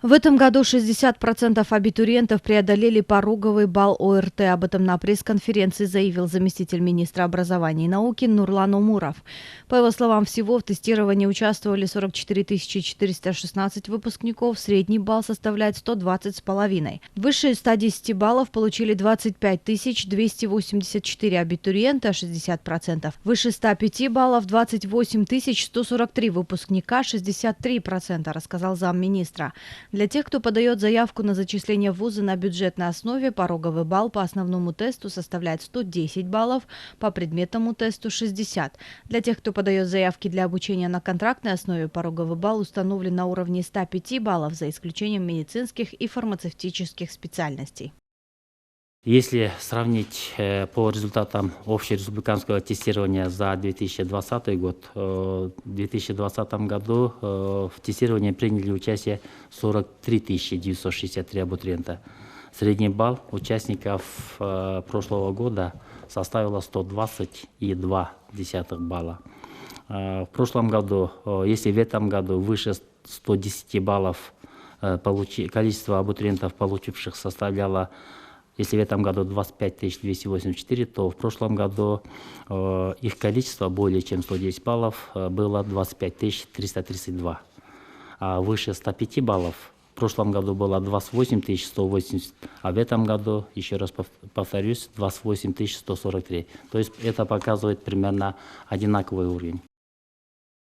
В этом году 60% абитуриентов преодолели пороговый балл ОРТ. Об этом на пресс-конференции заявил заместитель министра образования и науки Нурлан Умуров. По его словам, всего в тестировании участвовали 44 416 выпускников. Средний балл составляет 120,5. Выше 110 баллов получили 25 284 абитуриента, 60%. Выше 105 баллов 28 143 выпускника, 63%, рассказал замминистра. Для тех, кто подает заявку на зачисление в вузы на бюджетной основе, пороговый балл по основному тесту составляет 110 баллов, по предметному тесту – 60. Для тех, кто подает заявки для обучения на контрактной основе, пороговый балл установлен на уровне 105 баллов, за исключением медицинских и фармацевтических специальностей. Если сравнить по результатам общереспубликанского тестирования за 2020 год, в 2020 году в тестировании приняли участие 43 963 абитуриента. Средний балл участников прошлого года составила 120,2 балла. В прошлом году, если в этом году выше 110 баллов количество абитуриентов, получивших, составляло, если в этом году 25 284, то в прошлом году их количество более чем 110 баллов было 25 332. А выше 105 баллов в прошлом году было 28 180, а в этом году, еще раз повторюсь, 28 143. То есть это показывает примерно одинаковый уровень.